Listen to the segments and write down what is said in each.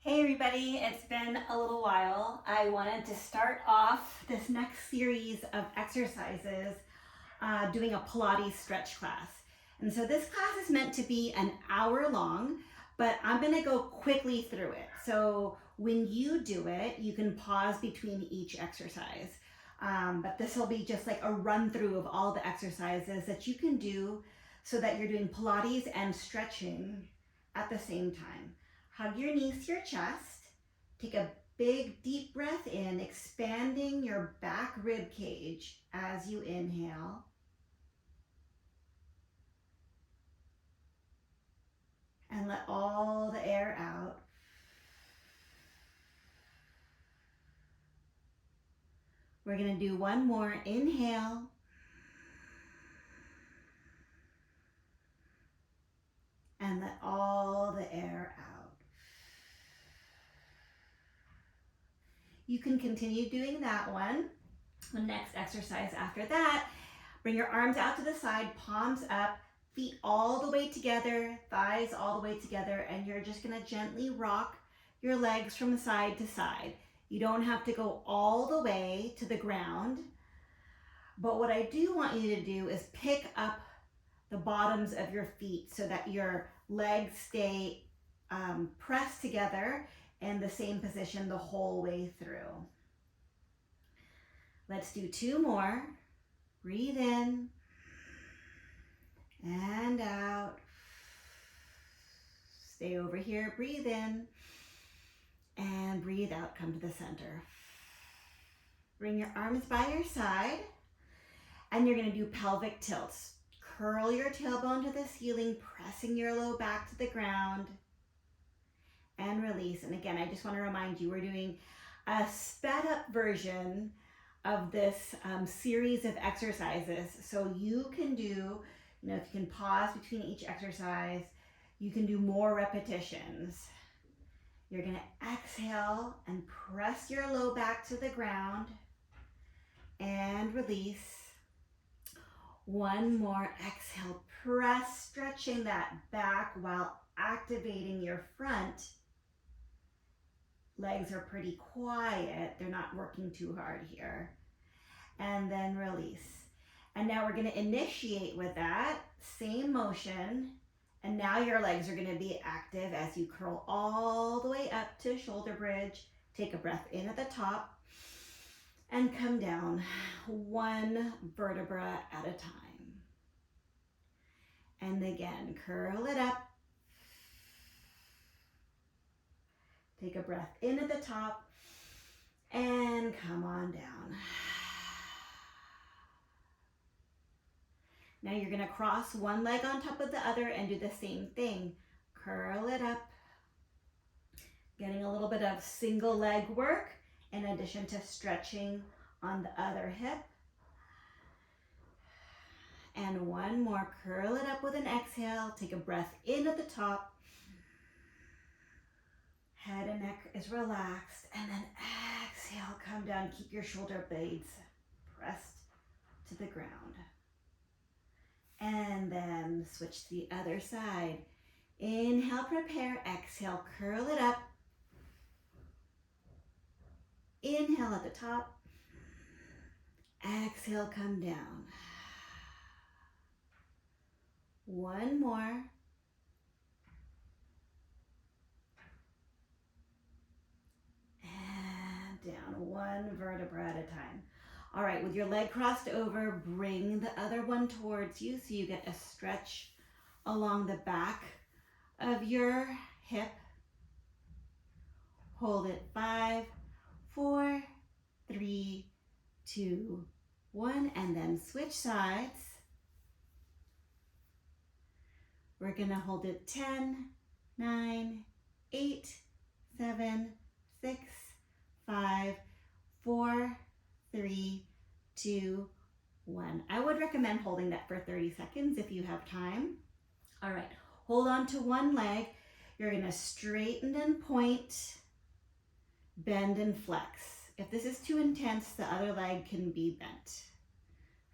Hey everybody, it's been a little while. I wanted to start off this next series of exercises doing a Pilates stretch class. And so this class is meant to be an hour long, but I'm gonna go quickly through it. So when you do it, you can pause between each exercise. But this will be just like a run through of all the exercises that you can do so that you're doing Pilates and stretching at the same time. Hug your knees to your chest. Take a big deep breath in, expanding your back rib cage as you inhale. And let all the air out. We're going to do one more. Inhale. And let all the air out. You can continue doing that one. The next exercise after that, bring your arms out to the side, palms up, feet all the way together, thighs all the way together, and you're just gonna gently rock your legs from side to side. You don't have to go all the way to the ground, but what I do want you to do is pick up the bottoms of your feet so that your legs stay pressed together in the same position the whole way through. Let's do two more. Breathe in and out. Stay over here, breathe in and breathe out, come to the center. Bring your arms by your side and you're gonna do pelvic tilts. Curl your tailbone to the ceiling, pressing your low back to the ground and release. And again, I just wanna remind you, we're doing a sped up version of this series of exercises. So you can do, if you can pause between each exercise, you can do more repetitions. You're gonna exhale and press your low back to the ground and release. One more, exhale, press, stretching that back while activating your front. Legs are pretty quiet, they're not working too hard here. And then release. And now we're gonna initiate with that same motion. And now your legs are gonna be active as you curl all the way up to shoulder bridge. Take a breath in at the top and come down one vertebra at a time. And again, curl it up. Take a breath in at the top and come on down. Now you're gonna cross one leg on top of the other and do the same thing. Curl it up. Getting a little bit of single leg work in addition to stretching on the other hip. And one more, curl it up with an exhale. Take a breath in at the top. Head and neck is relaxed. And then exhale, come down. Keep your shoulder blades pressed to the ground. And then switch to the other side. Inhale, prepare. Exhale, curl it up. Inhale at the top. Exhale, come down. One more. And down, one vertebra at a time. All right, with your leg crossed over, bring the other one towards you so you get a stretch along the back of your hip. Hold it, 5, 4, 3, 2, 1, and then switch sides. We're gonna hold it 10, 9, 8, 7, 6, 5, 4, 3, 2, 1. I would recommend holding that for 30 seconds if you have time. All right, hold on to one leg. You're gonna straighten and point, bend and flex. If this is too intense, the other leg can be bent.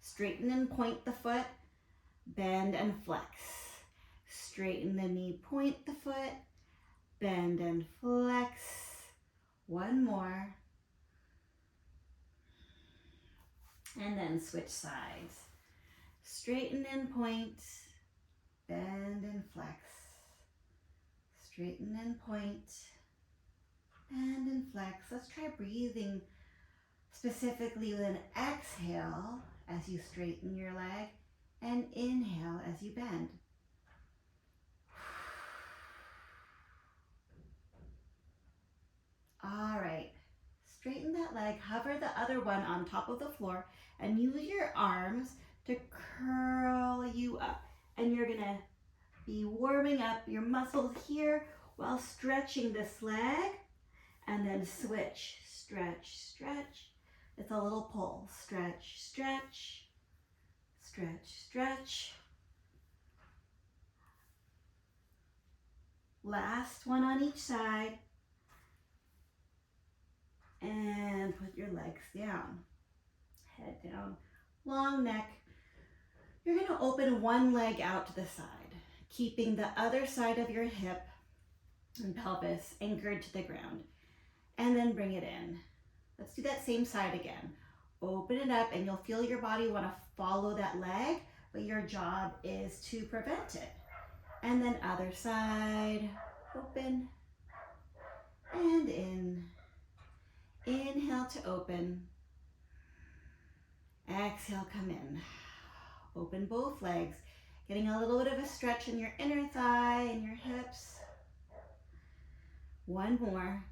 Straighten and point the foot, bend and flex. Straighten the knee, point the foot, bend and flex. One more. And then switch sides. Straighten and point, bend and flex. Straighten and point, bend and flex. Let's try breathing specifically with an exhale as you straighten your leg and inhale as you bend. All right, straighten that leg, hover the other one on top of the floor, and use your arms to curl you up. And you're gonna be warming up your muscles here while stretching this leg, and then switch, stretch, stretch. It's a little pull, stretch, stretch, stretch, stretch. Last one on each side. And put your legs down, head down, long neck. You're gonna open one leg out to the side, keeping the other side of your hip and pelvis anchored to the ground, and then bring it in. Let's do that same side again. Open it up, and you'll feel your body wanna follow that leg, but your job is to prevent it. And then other side, open, and in. Inhale to open. Exhale, come in. Open both legs, getting a little bit of a stretch in your inner thigh and your hips. One more.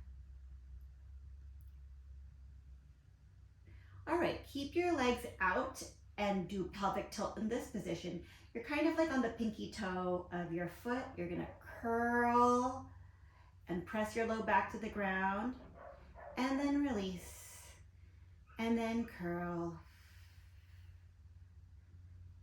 All right, keep your legs out and do pelvic tilt in this position. You're kind of like on the pinky toe of your foot. You're gonna curl and press your low back to the ground, and then release, and then curl,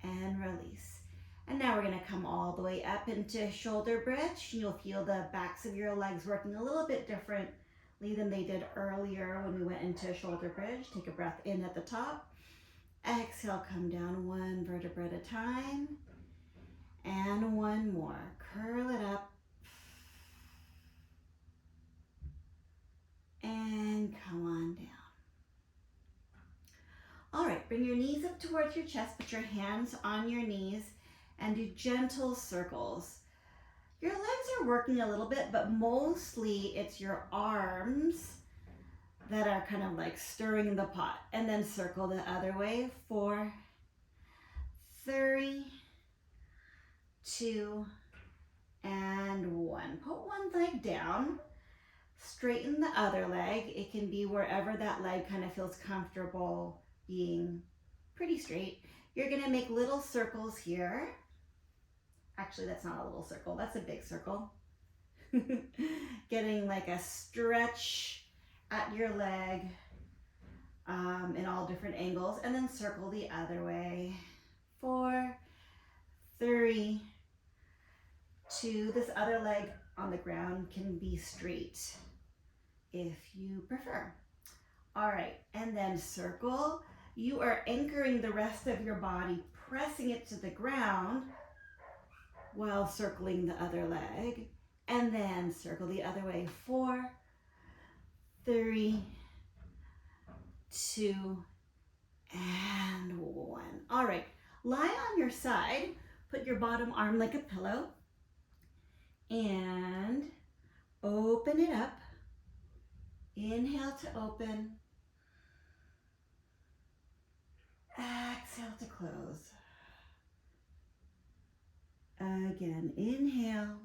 and release. And now we're gonna come all the way up into shoulder bridge. You'll feel the backs of your legs working a little bit differently than they did earlier when we went into shoulder bridge. Take a breath in at the top. Exhale, come down one vertebra at a time. And one more. Curl it up. And come on down. All right, bring your knees up towards your chest, put your hands on your knees, and do gentle circles. Your legs are working a little bit, but mostly it's your arms that are kind of like stirring the pot. And then circle the other way. 4, 3, 2, and 1. Put one leg down. Straighten the other leg. It can be wherever that leg kind of feels comfortable being pretty straight. You're gonna make little circles here. Actually, that's not a little circle, that's a big circle. Getting like a stretch at your leg in all different angles, and then circle the other way. 4, 3, 2. This other leg on the ground can be straight if you prefer. All right, and then circle. You are anchoring the rest of your body, pressing it to the ground while circling the other leg, and then circle the other way. 4, 3, 2, and 1. All right, lie on your side, put your bottom arm like a pillow, and open it up. Inhale to open. Exhale to close. Again, inhale.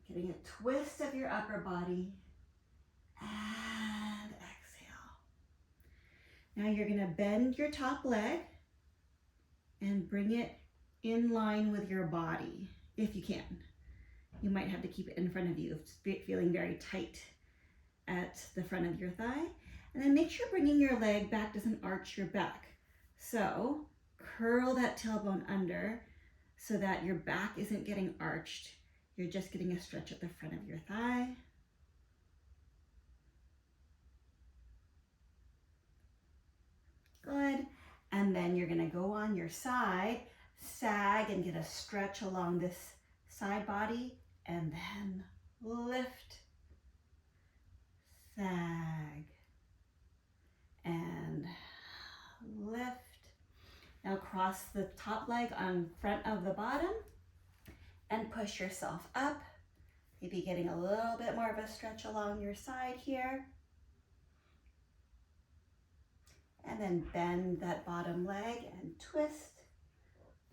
Getting a twist of your upper body. And exhale. Now you're going to bend your top leg and bring it in line with your body, if you can. You might have to keep it in front of you if it's feeling very tight at the front of your thigh. And then make sure bringing your leg back doesn't arch your back. So curl that tailbone under so that your back isn't getting arched. You're just getting a stretch at the front of your thigh. Good. And then you're going to go on your side, sag, and get a stretch along this side body, and then lift, sag, and lift. Now cross the top leg on front of the bottom and push yourself up. Maybe getting a little bit more of a stretch along your side here. And then bend that bottom leg and twist,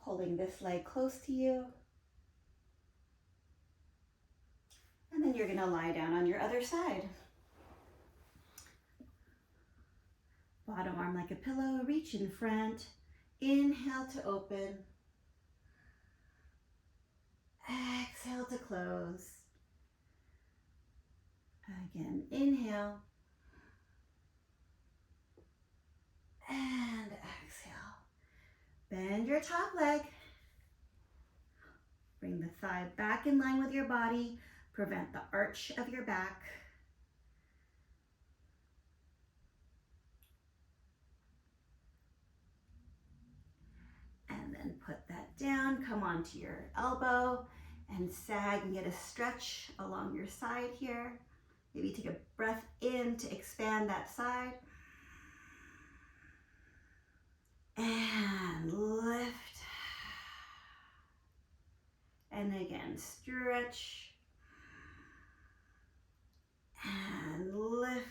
pulling this leg close to you. And then you're gonna lie down on your other side. Bottom arm like a pillow, reach in front. Inhale to open. Exhale to close. Again, inhale. And exhale. Bend your top leg. Bring the thigh back in line with your body. Prevent the arch of your back. And then put that down. Come onto your elbow and sag and get a stretch along your side here. Maybe take a breath in to expand that side. And lift. And again, stretch. And lift.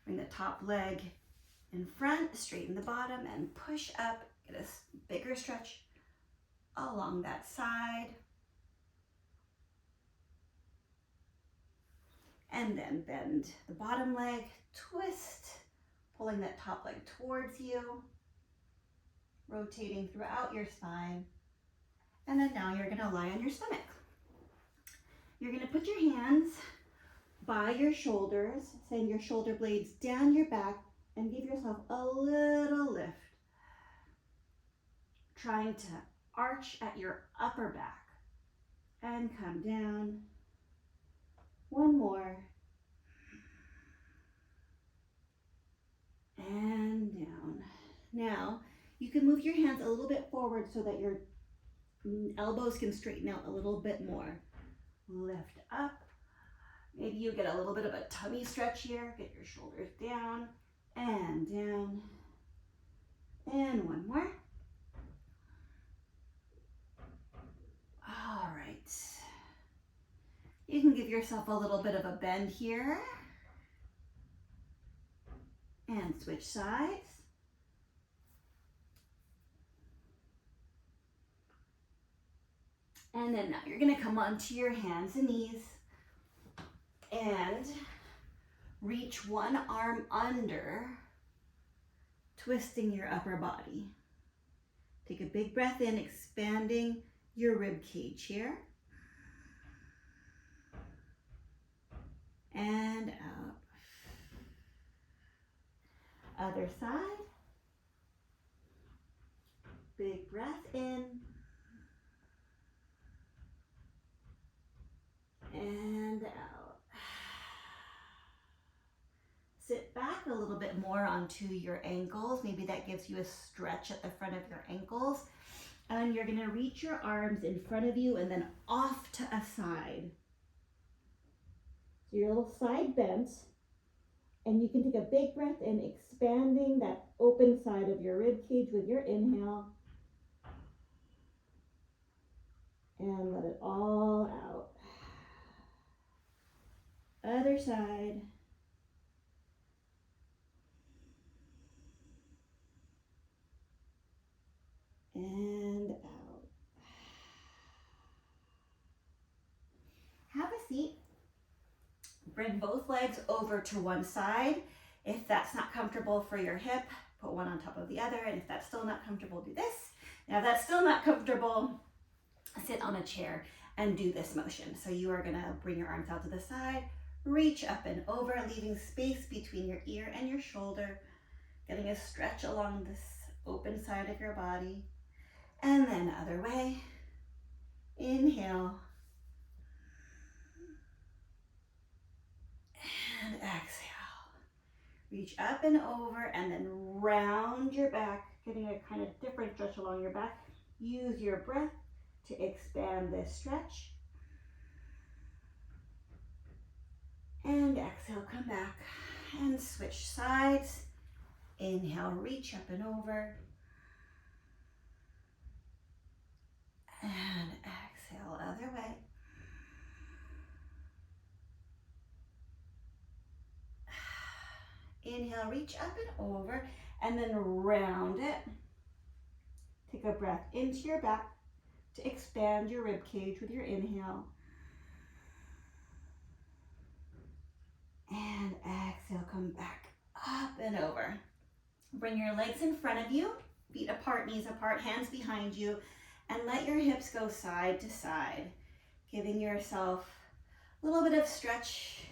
Bring the top leg in front, straighten the bottom, and push up. Get a bigger stretch along that side. And then bend the bottom leg, twist, pulling that top leg towards you, rotating throughout your spine. And then now you're gonna lie on your stomach. You're gonna put your hands by your shoulders, send your shoulder blades down your back, and give yourself a little lift. Trying to arch at your upper back and come down. One more. And down. Now, you can move your hands a little bit forward so that your elbows can straighten out a little bit more. Lift up. Maybe you get a little bit of a tummy stretch here. Get your shoulders down and down. And one more. All right. You can give yourself a little bit of a bend here. And switch sides. And then now you're gonna come onto your hands and knees and reach one arm under, twisting your upper body. Take a big breath in, expanding your rib cage here. And out. Other side. Big breath in. And out. Sit back a little bit more onto your ankles. Maybe that gives you a stretch at the front of your ankles. And you're gonna reach your arms in front of you and then off to a side. So your little side bent, and you can take a big breath in, expanding that open side of your rib cage with your inhale. And let it all out. Other side. And out. Have a seat. Bring both legs over to one side. If that's not comfortable for your hip, put one on top of the other. And if that's still not comfortable, do this. Now if that's still not comfortable, sit on a chair and do this motion. So you are gonna bring your arms out to the side, reach up and over, leaving space between your ear and your shoulder, getting a stretch along this open side of your body. And then other way. Inhale. And exhale. Reach up and over and then round your back, getting a kind of different stretch along your back. Use your breath to expand this stretch. And exhale, come back and switch sides. Inhale, reach up and over. And exhale, other way. Inhale, reach up and over, and then round it. Take a breath into your back to expand your rib cage with your inhale. And exhale, come back up and over. Bring your legs in front of you, feet apart, knees apart, hands behind you, and let your hips go side to side, giving yourself a little bit of stretch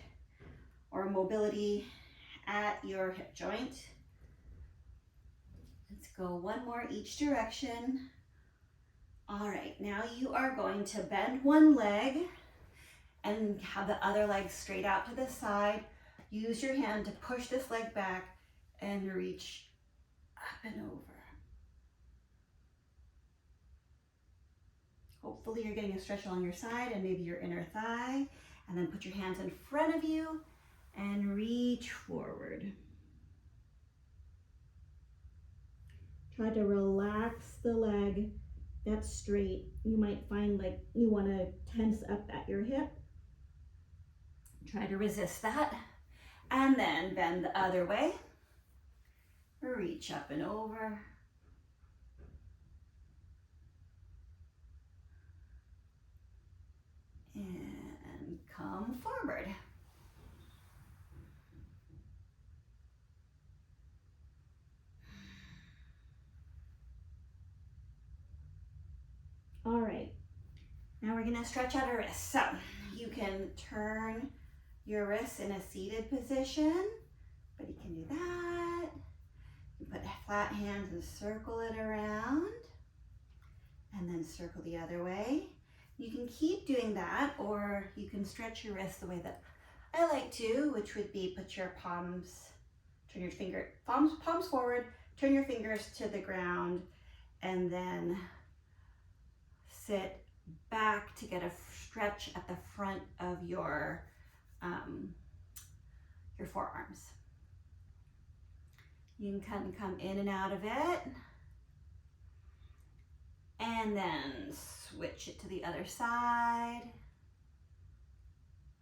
or mobility at your hip joint. Let's go one more each direction. All right, now you are going to bend one leg and have the other leg straight out to the side. Use your hand to push this leg back and reach up and over. Hopefully you're getting a stretch along your side and maybe your inner thigh. And then put your hands in front of you and reach forward. Try to relax the leg that's straight. You might find like you want to tense up at your hip. Try to resist that. And then bend the other way. Reach up and over. And come forward. All right, now we're gonna stretch out our wrists. So you can turn your wrists in a seated position, but you can do that. You put flat hands and circle it around, and then circle the other way. You can keep doing that, or you can stretch your wrists the way that I like to, which would be put your palms, turn your palms forward, turn your fingers to the ground, and then sit back to get a stretch at the front of your forearms. You can kind of come in and out of it, and then switch it to the other side.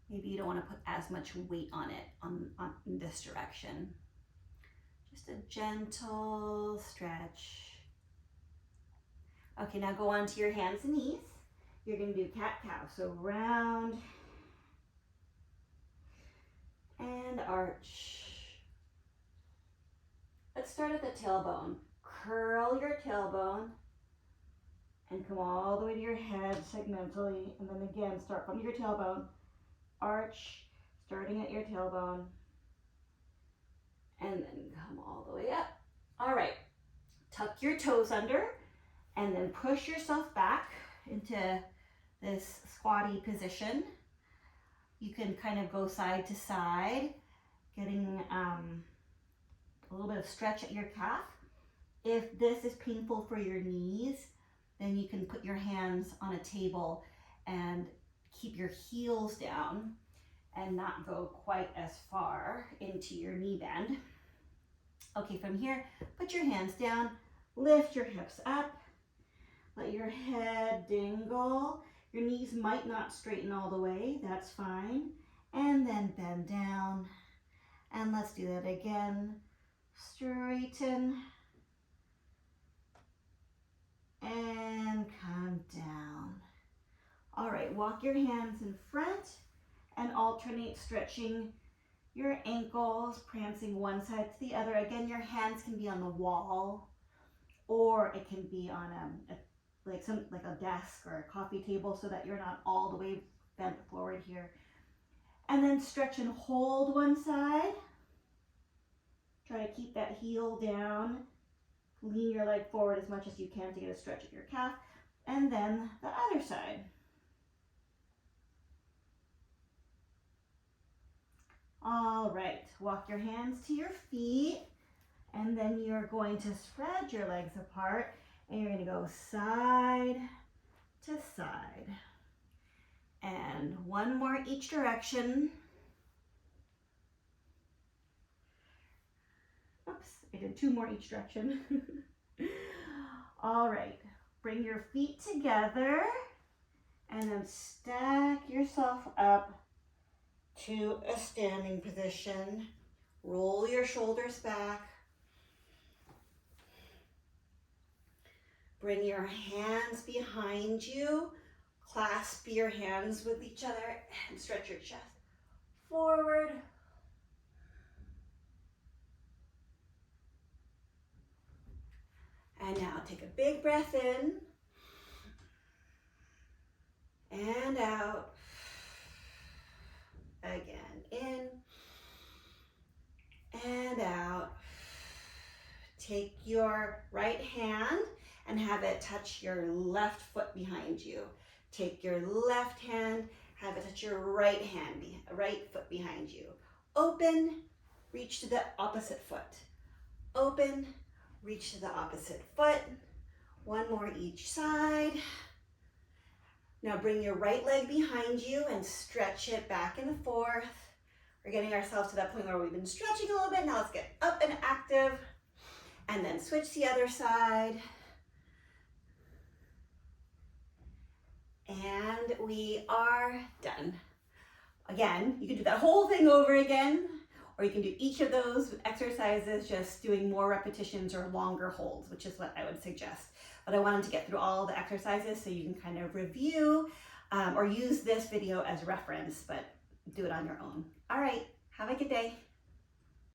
Maybe you don't want to put as much weight on it in this direction. Just a gentle stretch. Okay, now go on to your hands and knees. You're going to do cat-cow. So round and arch. Let's start at the tailbone. Curl your tailbone and come all the way to your head segmentally. And then again, start from your tailbone. Arch, starting at your tailbone. And then come all the way up. All right, tuck your toes under. And then push yourself back into this squatty position. You can kind of go side to side, getting a little bit of stretch at your calf. If this is painful for your knees, then you can put your hands on a table and keep your heels down and not go quite as far into your knee bend. Okay, from here, put your hands down, lift your hips up. Let your head dingle. Your knees might not straighten all the way, that's fine. And then bend down. And let's do that again. Straighten. And come down. All right, walk your hands in front and alternate stretching your ankles, prancing one side to the other. Again, your hands can be on the wall, or it can be on like a desk or a coffee table, so that you're not all the way bent forward here. And then stretch and hold one side. Try to keep that heel down. Lean your leg forward as much as you can to get a stretch at your calf. And then the other side. All right, walk your hands to your feet, and then you're going to spread your legs apart. And you're going to go side to side. And one more each direction. Oops, I did two more each direction. All right, bring your feet together and then stack yourself up to a standing position. Roll your shoulders back. Bring your hands behind you. Clasp your hands with each other and stretch your chest forward. And now take a big breath in and out. Again, in and out. Take your right hand and have it touch your left foot behind you. Take your left hand, have it touch your right foot behind you. Open, reach to the opposite foot. Open, reach to the opposite foot. One more each side. Now bring your right leg behind you and stretch it back and forth. We're getting ourselves to that point where we've been stretching a little bit. Now let's get up and active and then switch the other side. And we are done. Again, you can do that whole thing over again, or you can do each of those exercises just doing more repetitions or longer holds, which is what I would suggest. But I wanted to get through all the exercises so you can kind of review or use this video as reference, but do it on your own. All right, have a good day.